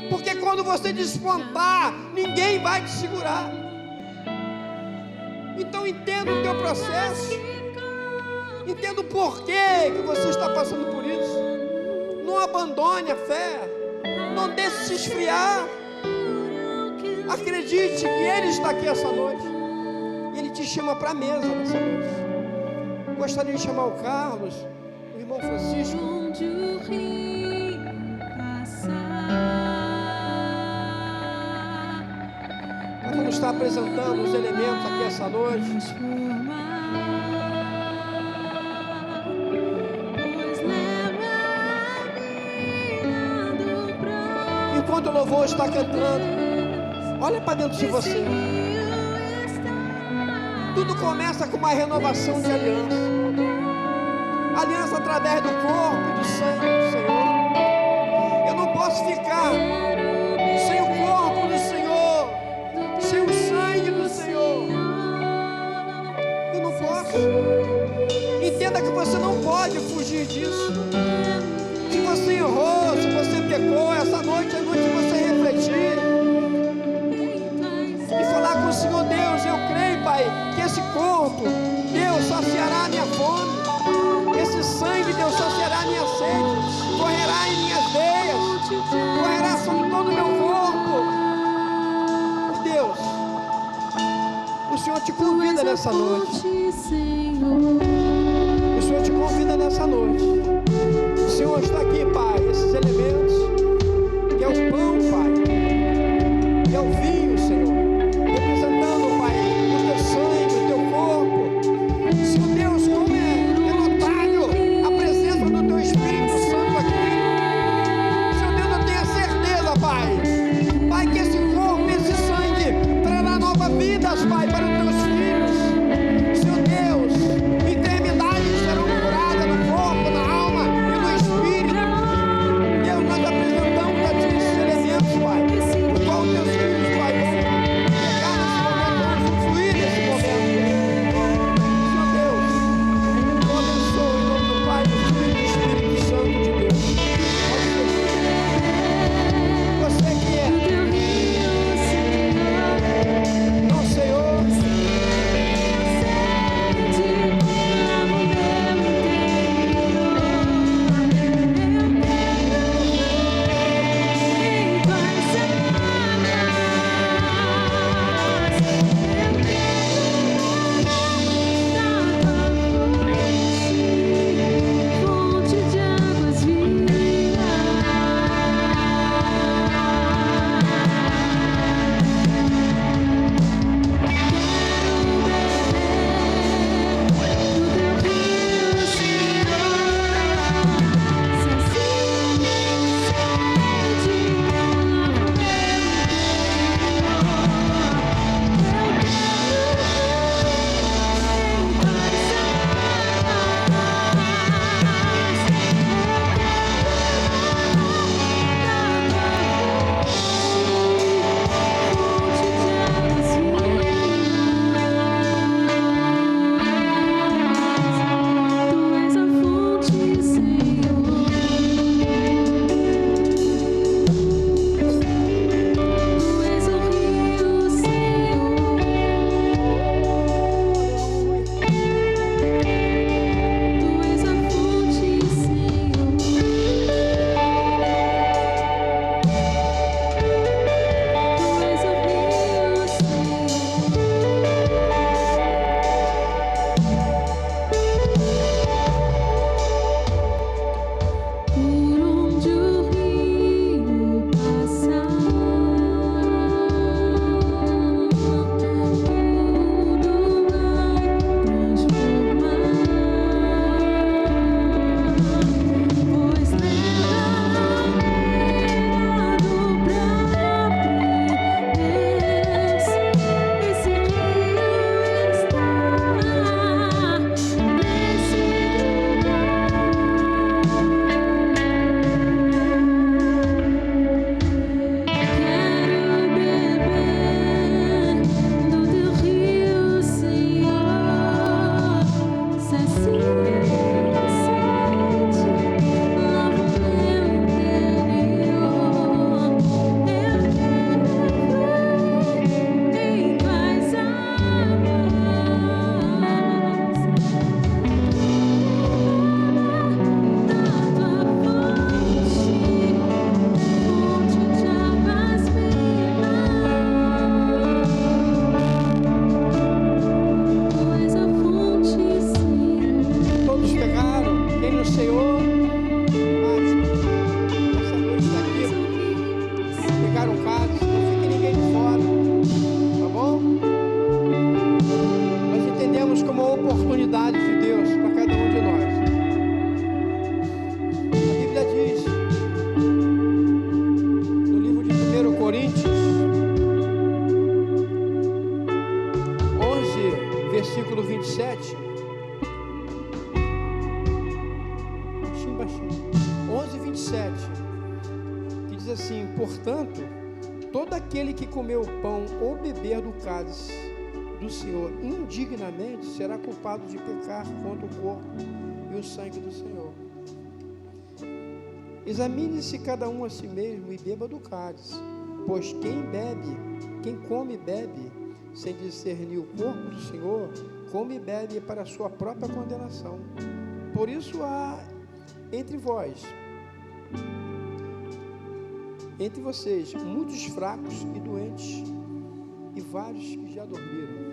porque quando você despontar, ninguém vai te segurar. Então entenda o teu processo, entenda o porquê que você está passando por isso. Não abandone a fé, não deixe se esfriar. Acredite que Ele está aqui essa noite, Ele te chama para a mesa nessa noite. Gostaria de chamar o Carlos, o irmão Francisco. Onde o rio passar, Nós vamos estar apresentando os elementos aqui essa noite. Enquanto o louvor está cantando, olha para dentro de você. Tudo começa com uma renovação de aliança. Aliança através do corpo e do sangue do Senhor. Eu não posso ficar sem o corpo do Senhor, sem o sangue do Senhor. Eu não posso. Entenda que você não pode fugir disso. Se você errou, se você pecou, essa noite é noite de você refletir e falar com o Senhor: Deus, eu creio, Pai, que esse corpo, Deus, saciará a minha fome, esse sangue, Deus, saciará a minha sede, correrá em minhas veias, correrá sobre todo o meu corpo. Deus, o Senhor te convida nessa noite. O Senhor te convida nessa noite. O Senhor está aqui, Pai, esses elementos, que é o pão, Pai, que é o vinho, Senhor, representando, Pai, o teu sangue, o teu corpo. Senhor Deus, como é notável a presença do teu Espírito Santo aqui. Senhor Deus, eu tenho a certeza, Pai, Pai, que esse corpo, esse sangue trará novas vidas, Pai, para os teus filhos. Senhor Deus, enfermidades serão curadas no corpo, na Senhor, mas essa noite está aqui, pegaram o cálice, não fique ninguém de fora, tá bom? Nós entendemos como uma oportunidade de Deus para cada um de nós. A Bíblia diz, no livro de 1 Coríntios, 11, versículo 27, 11, 27, que diz assim: portanto, todo aquele que comer o pão ou beber do cálice do Senhor indignamente será culpado de pecar contra o corpo e o sangue do Senhor. Examine-se cada um a si mesmo e beba do cálice, pois quem come e bebe sem discernir o corpo do Senhor, come e bebe para a sua própria condenação. Por isso há entre vocês, muitos fracos e doentes, e vários que já dormiram.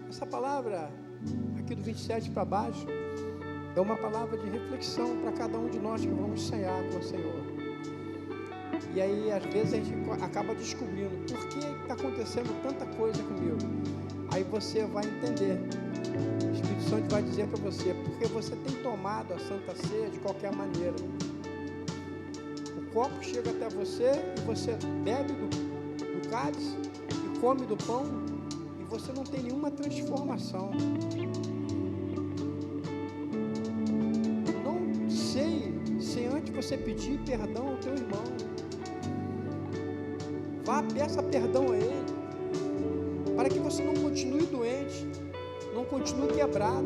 Essa palavra, aqui do 27 para baixo, é uma palavra de reflexão para cada um de nós que vamos cear com o Senhor. E aí, às vezes, a gente acaba descobrindo por que está acontecendo tanta coisa comigo. Aí você vai entender. O Espírito Santo vai dizer para você, porque você tem tomado a Santa Ceia de qualquer maneira. O copo chega até você e você bebe do cálice e come do pão e você não tem nenhuma transformação. Não sei se antes você pedir perdão ao teu irmão. Vá, peça perdão a ele, para que você não continue doente, não continue quebrado,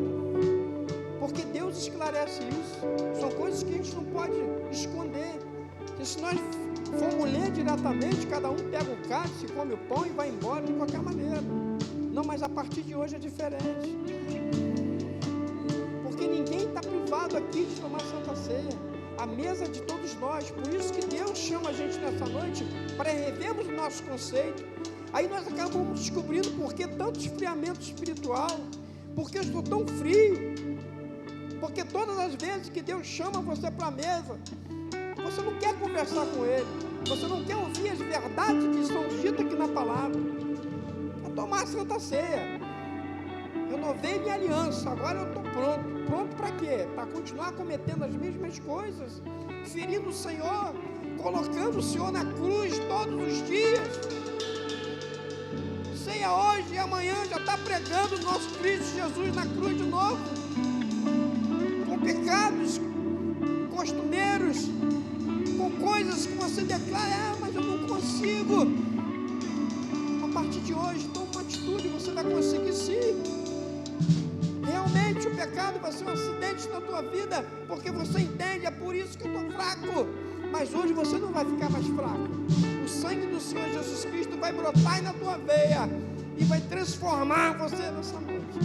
porque Deus esclarece isso. São coisas que a gente não pode esconder. Porque se nós formos ler diretamente, cada um pega o cálice, come o pão e vai embora de qualquer maneira. Não, mas a partir de hoje é diferente, porque ninguém está privado aqui de tomar Santa Ceia. A mesa de todos nós. Por isso que Deus chama a gente nessa noite para revermos o nosso conceito. Aí nós acabamos descobrindo por que tanto esfriamento espiritual, porque eu estou tão frio, porque todas as vezes que Deus chama você para a mesa, você não quer conversar com Ele, você não quer ouvir as verdades que são ditas aqui na palavra. É tomar a Santa Ceia. Renovei minha aliança, agora eu estou pronto. Pronto para quê? Para continuar cometendo as mesmas coisas, ferindo o Senhor, colocando o Senhor na cruz todos os dias. Ceia hoje e amanhã já está pregando o nosso Cristo Jesus na cruz de novo, com pecados costumeiros, com coisas que você declara, mas eu não consigo. A partir de hoje, toma uma atitude, você vai conseguir sim. Realmente o pecado vai ser um acidente na tua vida, porque você entende, é por isso que eu estou fraco. Mas hoje você não vai ficar mais fraco. O sangue do Senhor Jesus Cristo vai brotar na tua veia e vai transformar você nessa noite.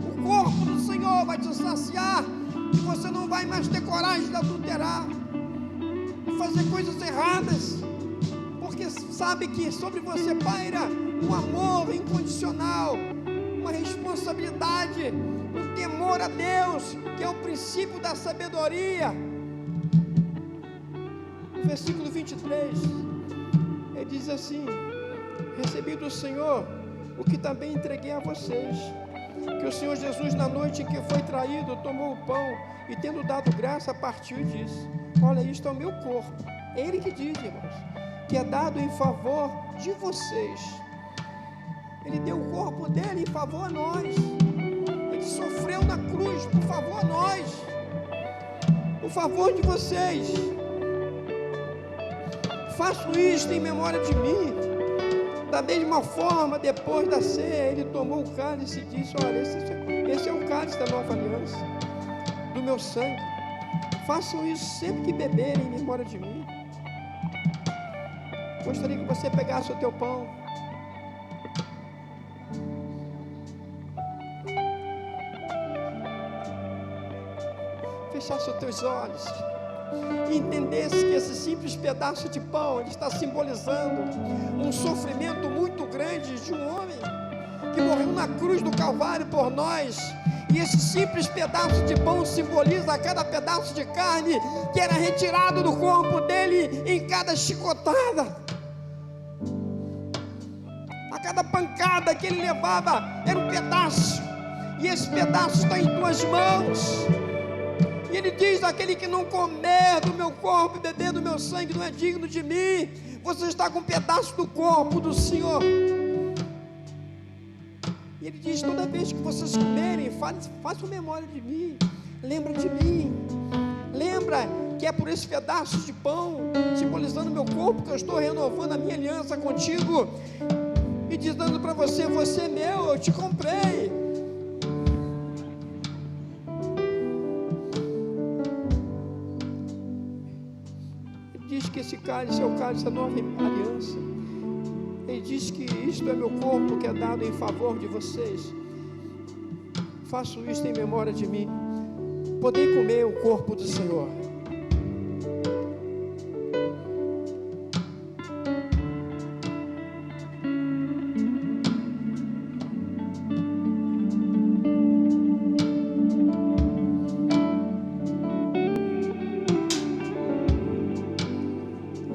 O corpo do Senhor vai te saciar e você não vai mais ter coragem de adulterar, de fazer coisas erradas, porque sabe que sobre você paira um amor incondicional, uma responsabilidade, um temor a Deus, que é o princípio da sabedoria. No versículo 23, ele diz assim: recebi do Senhor o que também entreguei a vocês, que o Senhor Jesus, na noite em que foi traído, tomou o pão e, tendo dado graça, partiu e disse: olha, isto é o meu corpo. É Ele que diz, irmãos, que é dado em favor de vocês. Ele deu o corpo dele em favor a nós. Ele sofreu na cruz por favor a nós, por favor de vocês. Faço isto em memória de mim. Da mesma forma, depois da ceia, ele tomou o cálice e disse: olha, esse é o cálice da nova aliança, do meu sangue. Façam isso sempre que beberem em memória de mim. Gostaria que você pegasse o teu pão, fechasse os teus olhos e entendesse que esse simples pedaço de pão, ele está simbolizando um sofrimento muito grande de um homem que morreu na cruz do Calvário por nós. E esse simples pedaço de pão simboliza cada pedaço de carne que era retirado do corpo dele em cada chicotada. A cada pancada que ele levava era um pedaço. E esse pedaço está em tuas mãos. E ele diz: aquele que não comer do meu corpo e beber do meu sangue não é digno de mim. Você está com um pedaço do corpo do Senhor. E ele diz: toda vez que vocês comerem, façam memória de mim. Lembra de mim. Lembra que é por esse pedaço de pão, simbolizando meu corpo, que eu estou renovando a minha aliança contigo. E dizendo para você: você é meu, eu te comprei. Ele diz que esse cálice é o cálice da nova aliança. Ele diz que isto é meu corpo que é dado em favor de vocês. Faço isto em memória de mim. Podem comer o corpo do Senhor.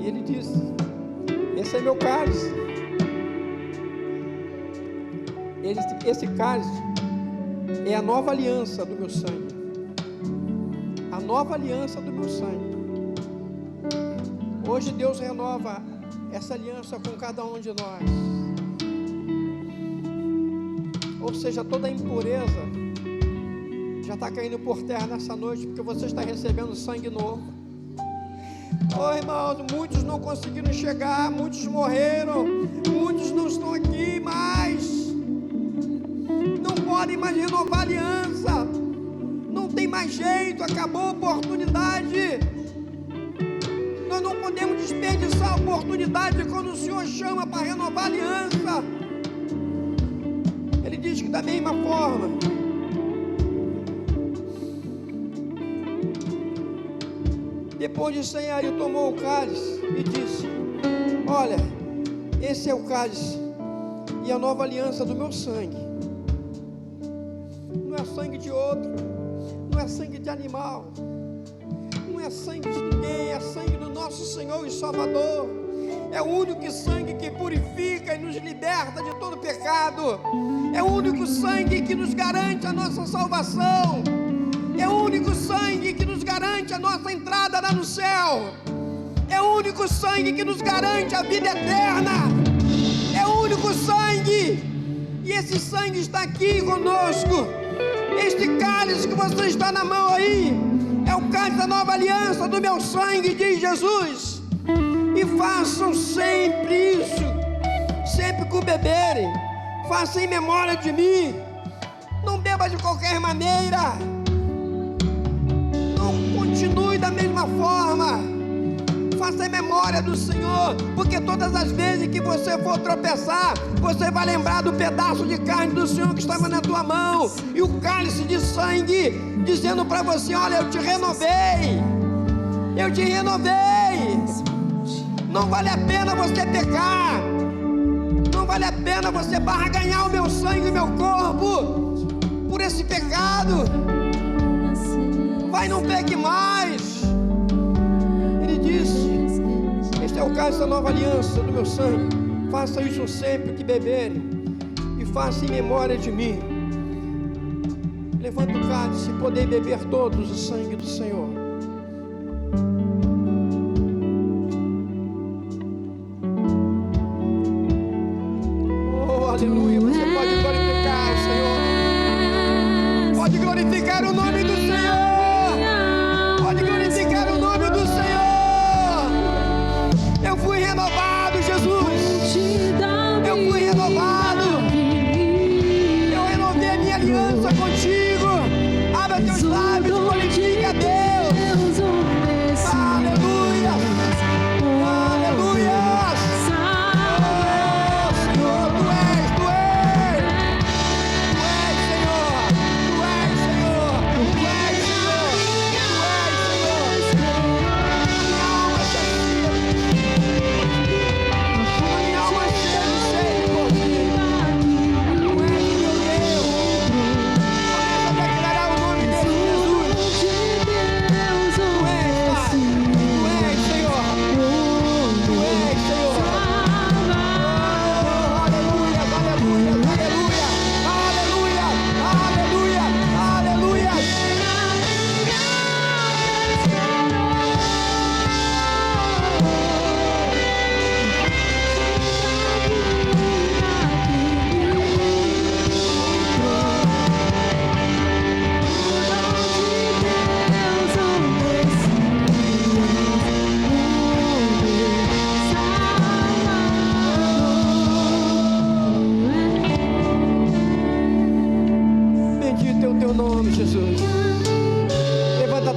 E ele diz: esse é meu cálice. Esse cálice é a nova aliança do meu sangue. A nova aliança do meu sangue. Hoje Deus renova essa aliança com cada um de nós. Ou seja, toda impureza já está caindo por terra nessa noite, porque você está recebendo sangue novo. Oh, irmãos, muitos não conseguiram chegar, muitos morreram, muitos não estão aqui mais. Não podem mais renovar a aliança. Não tem mais jeito, acabou a oportunidade. Nós não podemos desperdiçar a oportunidade quando o Senhor chama para renovar a aliança. Ele diz que da mesma forma, depois de cear, ele tomou o cálice e disse: olha, esse é o cálice e a nova aliança do meu sangue. Não é sangue de outro, não é sangue de animal, não é sangue de ninguém, é sangue do nosso Senhor e Salvador. É o único sangue que purifica e nos liberta de todo pecado. É o único sangue que nos garante a nossa salvação. É o único sangue que nos garante a nossa entrada lá no céu. É o único sangue que nos garante a vida eterna. É o único sangue. E esse sangue está aqui conosco. Este cálice que você está na mão aí é o cálice da nova aliança do meu sangue, diz Jesus. E façam sempre isso. Sempre que o beberem, façam em memória de mim. Não beba de qualquer maneira. Continue da mesma forma. Faça em memória do Senhor, porque todas as vezes que você for tropeçar, você vai lembrar do pedaço de carne do Senhor que estava na tua mão e o cálice de sangue dizendo para você: olha, eu te renovei. Eu te renovei. Não vale a pena você pecar. Não vale a pena você barganhar o meu sangue e o meu corpo por esse pecado. Vai, não pegue mais. Ele disse: este é o cálice da nova aliança do meu sangue. Faça isso sempre que beberem e faça em memória de mim. Levanta o cálice e poder beber todos o sangue do Senhor. Oh, aleluia. Você pode glorificar o Senhor. Pode glorificar o nome do Senhor. Pode glorificar o nome do Senhor. Eu fui renovado, Jesus. Eu fui renovado. Eu renovei a minha aliança contigo. Abra teus lábios, glorifica a Deus.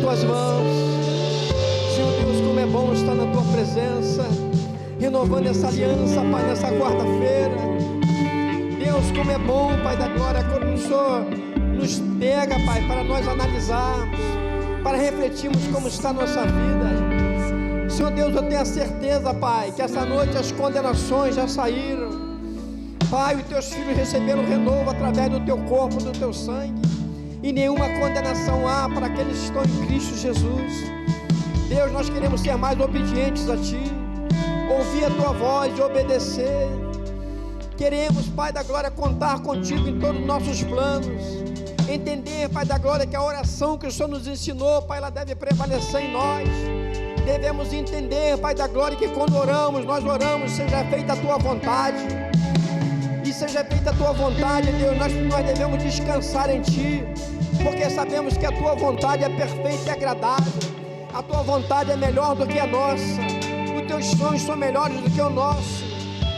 tuas mãos. Senhor Deus, como é bom estar na tua presença, renovando essa aliança, Pai, nessa quarta-feira. Deus, como é bom, Pai da glória, quando o Senhor nos pega, Pai, para nós analisarmos, para refletirmos como está a nossa vida. Senhor Deus, eu tenho a certeza, Pai, que essa noite as condenações já saíram. Pai, os teus filhos receberam renovo através do teu corpo, do teu sangue, e nenhuma condenação há para aqueles que estão em Cristo Jesus. Deus, nós queremos ser mais obedientes a Ti, ouvir a Tua voz e obedecer. Queremos, Pai da glória, contar contigo em todos os nossos planos. Entender, Pai da glória, que a oração que o Senhor nos ensinou, Pai, ela deve prevalecer em nós. Devemos entender, Pai da glória, que quando oramos, nós oramos, seja feita a Tua vontade. E seja feita a Tua vontade, Deus, nós devemos descansar em Ti, porque sabemos que a Tua vontade é perfeita e agradável. A Tua vontade é melhor do que a nossa. Os Teus sonhos são melhores do que o nosso.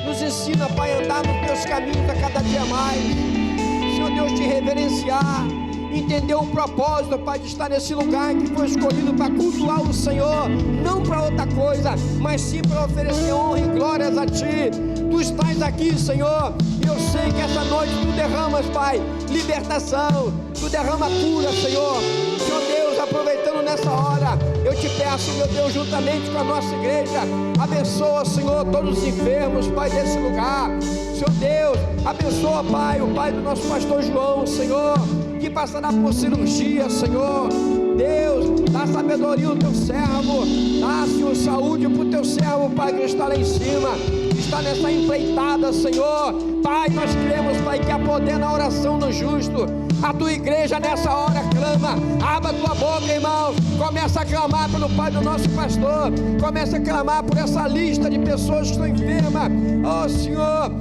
Nos ensina, Pai, a andar nos Teus caminhos a cada dia mais. Senhor Deus, te reverenciar, entender o propósito, Pai, de estar nesse lugar que foi escolhido para cultuar o Senhor, não para outra coisa, mas sim para oferecer honra e glórias a Ti. Tu estás aqui, Senhor, e eu sei que essa noite Tu derramas, Pai, libertação, Tu derrama cura, Senhor. Senhor Deus, aproveitando nessa hora, eu te peço, meu Deus, juntamente com a nossa igreja, abençoa, Senhor, todos os enfermos, Pai, desse lugar. Senhor Deus, abençoa, Pai, o Pai do nosso pastor João, Senhor, que passará por cirurgia, Senhor. Deus, dá sabedoria ao Teu servo, dá, Senhor, saúde para o Teu servo, Pai, que está lá em cima, que está nessa empreitada, Senhor. Pai, nós cremos, Pai, que há poder na oração do justo. A Tua igreja nessa hora clama, abra a Tua boca, irmãos, começa a clamar pelo Pai do nosso pastor, começa a clamar por essa lista de pessoas que estão enfermas. Oh Senhor,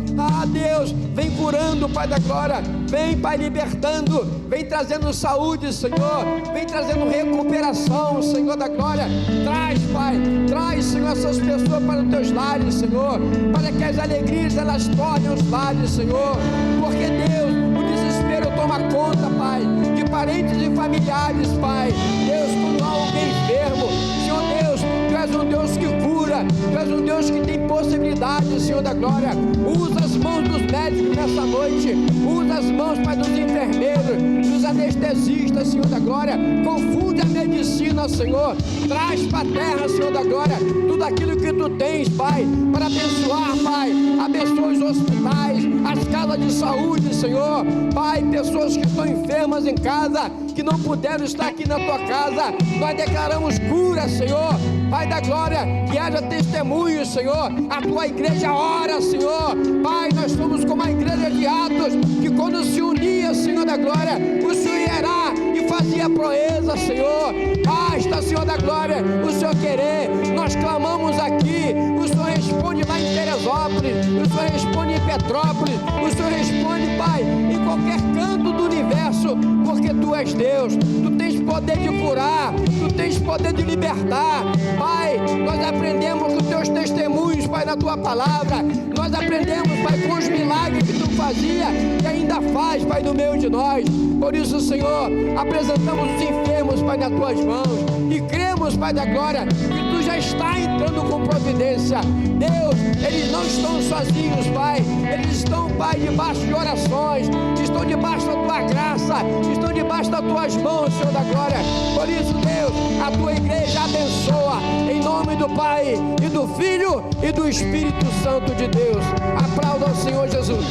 Deus, vem curando, Pai da glória, vem, Pai, libertando, vem trazendo saúde, Senhor, vem trazendo recuperação, Senhor da glória. Traz, Pai, traz, Senhor, essas pessoas para os Teus lares, Senhor, para que as alegrias elas tornem os lares, Senhor, porque Deus, o desespero toma conta, Pai, de parentes e familiares, Pai. Deus, quando há alguém enfermo, Senhor Deus, Tu és um Deus que cura, Tu és um Deus que tem possibilidade, Senhor da glória. Usa as mãos dos médicos nessa noite, usa as mãos, Pai, dos enfermeiros, dos anestesistas, Senhor da glória. Confunde a medicina, Senhor, traz para a terra, Senhor da glória, tudo aquilo que Tu tens, Pai, para abençoar, Pai. Abençoa os hospitais, as casas de saúde, Senhor, Pai, pessoas que estão enfermas em casa, que não puderam estar aqui na Tua casa, nós declaramos cura, Senhor, Pai da glória, que haja testemunhos, Senhor. A Tua igreja ora, Senhor, Pai, nós somos como a igreja de Atos, que quando se unia, Senhor da glória, o Senhor irá e fazia proeza, Senhor. Basta, Senhor da glória, o Senhor querer. Nós clamamos aqui, o Senhor responde lá em Teresópolis, o Senhor responde em Petrópolis, o Senhor responde, Pai, em qualquer canto do universo, porque Tu és Deus, Tu tens poder de curar, Tu tens poder de libertar. Pai, nós aprendemos com Teus testemunhos, Pai, na Tua palavra, nós aprendemos, Pai, com os milagres que Tu fazia e ainda faz, Pai, no meio de nós. Por isso, Senhor, apresentamos os enfermos, Pai, nas Tuas mãos e cremos, Pai da glória, que Tu já está entrando com providência. Deus, eles não estão sozinhos, Pai, eles estão, Pai, debaixo de orações, estão debaixo da Tua graça, estão debaixo das Tuas mãos, Senhor da glória. Por isso, Deus, a Tua igreja abençoa, em nome do Pai, e do Filho, e do Espírito Santo de Deus. Aplauda ao Senhor Jesus.